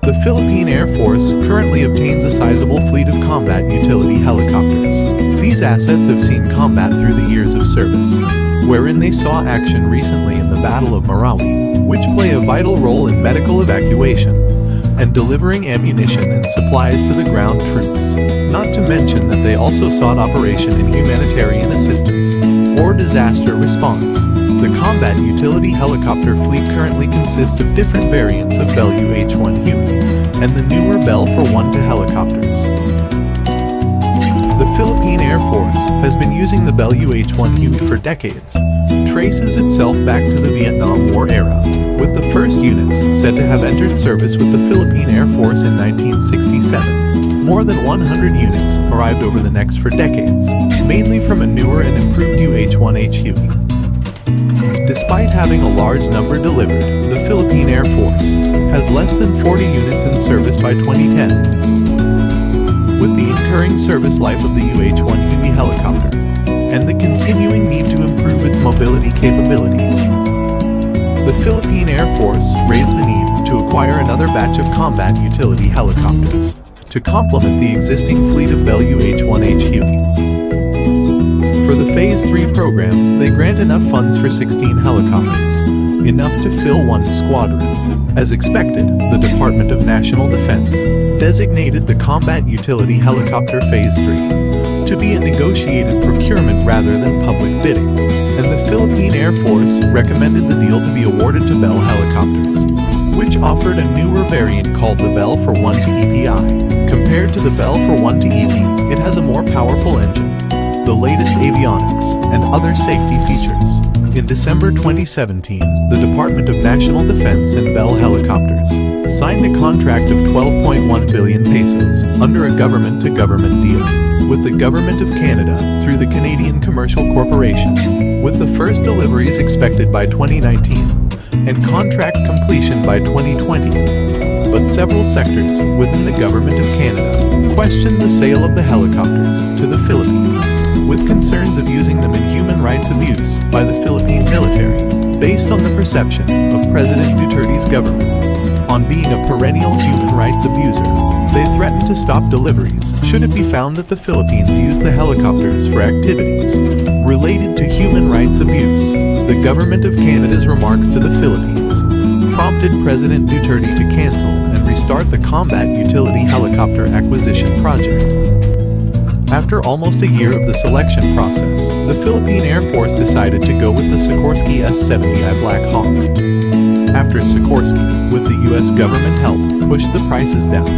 The Philippine Air Force currently obtains a sizable fleet of combat utility helicopters. These assets have seen combat through the years of service, wherein they saw action recently in the Battle of Marawi, which play a vital role in medical evacuation and delivering ammunition and supplies to the ground troops. Not to mention that they also sought operation in humanitarian assistance or disaster response. The combat utility helicopter fleet currently consists of different variants of Bell UH-1 Huey and the newer Bell 412 helicopters. The Philippine Air Force has been using the Bell UH-1 Huey for decades, traces itself back to the Vietnam War era, with the first units said to have entered service with the Philippine Air Force in 1967. More than 100 units arrived over the next for decades, mainly from a newer and improved UH-1H Huey. Despite having a large number delivered, the Philippine Air Force has less than 40 units in service by 2010. With the incurring service life of the UH-1 Huey helicopter and the continuing need to improve its mobility capabilities, the Philippine Air Force raised the need to acquire another batch of combat utility helicopters to complement the existing fleet of Bell UH-1H Huey. For the Phase 3 program, they grant enough funds for 16 helicopters, enough to fill one squadron. As expected, the Department of National Defense designated the Combat Utility Helicopter Phase 3 to be a negotiated procurement rather than public bidding, and the Philippine Air Force recommended the deal to be awarded to Bell Helicopters, which offered a newer variant called the Bell 412 EPI. Compared to the Bell 412 EP, it has a more powerful engine, the latest avionics, and other safety features. In December 2017, the Department of National Defense and Bell Helicopters signed a contract of 12.1 billion pesos under a government-to-government deal with the Government of Canada through the Canadian Commercial Corporation, with the first deliveries expected by 2019 and contract completion by 2020. But several sectors within the Government of Canada questioned the sale of the helicopters to the Philippines, with concerns of using them in human rights abuse by the Philippine military, based on the perception of President Duterte's government on being a perennial human rights abuser. They threatened to stop deliveries should it be found that the Philippines use the helicopters for activities related to human rights abuse. The Government of Canada's remarks to the Philippines prompted President Duterte to cancel and restart the combat utility helicopter acquisition project. After almost a year of the selection process, the Philippine Air Force decided to go with the Sikorsky S-70I Blackhawk. After Sikorsky, with the US government help, pushed the prices down,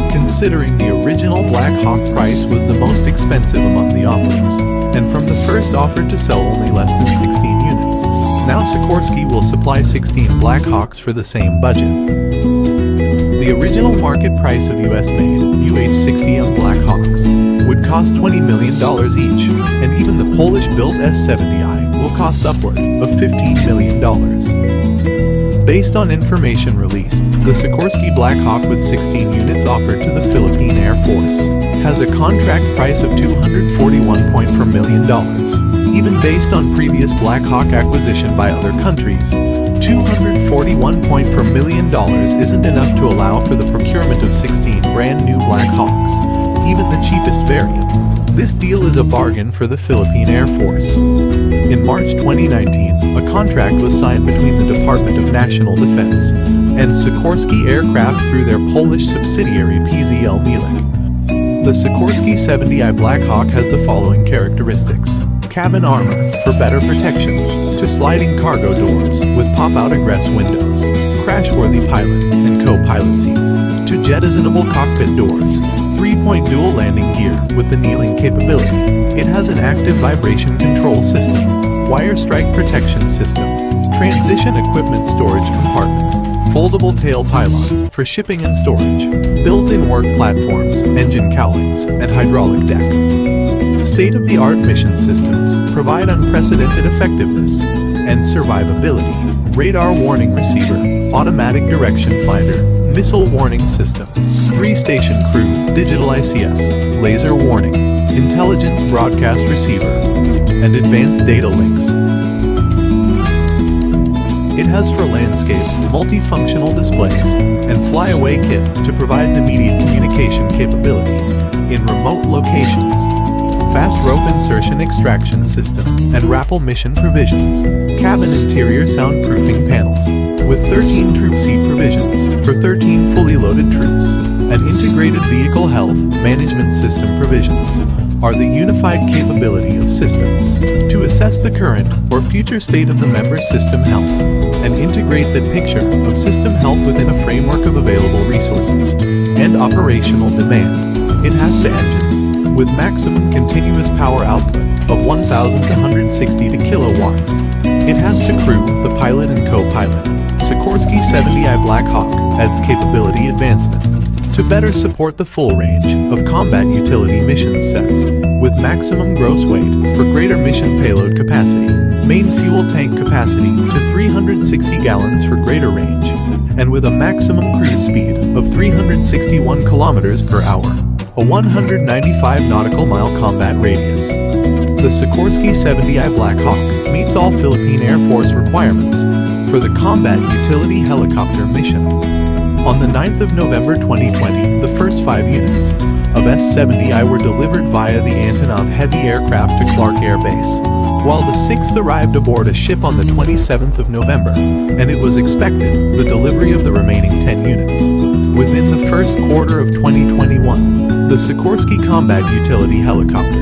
considering the original Blackhawk price was the most expensive among the offers, and from the first offered to sell only less than 16 units. Now Sikorsky will supply 16 Blackhawks for the same budget. The original market price of US-made UH-60M Blackhawks would cost $20 million each, and even the Polish-built S-70I will cost upward of $15 million. Based on information released, the Sikorsky Blackhawk with 16 units offered to the Philippine Air Force has a contract price of $241.4 million. Even based on previous Blackhawk acquisition by other countries, $241.4 million isn't enough to allow for the procurement of 16 brand new Blackhawks, even the cheapest variant. This deal is a bargain for the Philippine Air Force. In March 2019, a contract was signed between the Department of National Defense and Sikorsky Aircraft through their Polish subsidiary PZL Milik. The Sikorsky 70I Blackhawk has the following characteristics: cabin armor for better protection, to sliding cargo doors with pop-out egress windows, crash-worthy pilot and co-pilot seats, to jettisonable cockpit doors, 3-point dual landing gear with the kneeling capability. It has an active vibration control system, wire strike protection system, transition equipment storage compartment, foldable tail pylon for shipping and storage, built-in work platforms, engine cowlings, and hydraulic deck. State-of-the-art mission systems provide unprecedented effectiveness and survivability. Radar warning receiver, automatic direction finder, missile warning system, 3-station crew, digital ICS, laser warning, intelligence broadcast receiver, and advanced data links. It has for landscape, multifunctional displays, and flyaway kit to provide immediate communication capability in remote locations, fast rope insertion extraction system, and RAPL mission provisions, cabin interior soundproofing panels, with 13 troop seat provisions for 13 fully loaded troops, and integrated vehicle health management system provisions are the unified capability of systems to assess the current or future state of the member system health and integrate the picture of system health within a framework of available resources and operational demand. It has the engines with maximum continuous power output of 1,160 kilowatts. It has the crew, the pilot and co-pilot. Sikorsky 70i Blackhawk adds capability advancement to better support the full range of combat utility mission sets with maximum gross weight for greater mission payload capacity, main fuel tank capacity to 360 gallons for greater range, and with a maximum cruise speed of 361 kilometers per hour, a 195 nautical mile combat radius. The Sikorsky 70i Blackhawk meets all Philippine Air Force requirements for the combat utility helicopter mission. On the 9th of November 2020, the first 5 units of S-70I were delivered via the Antonov heavy aircraft to Clark Air Base, while the 6th arrived aboard a ship on the 27th of November, and it was expected the delivery of the remaining 10 units within the first quarter of 2021. The Sikorsky Combat Utility Helicopter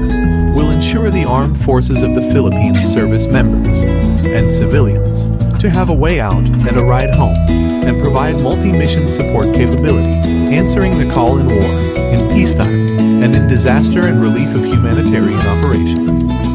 will ensure the armed forces of the Philippines service members and civilians to have a way out and a ride home, and provide multi-mission support capability, answering the call in war, in peacetime, and in disaster and relief of humanitarian operations.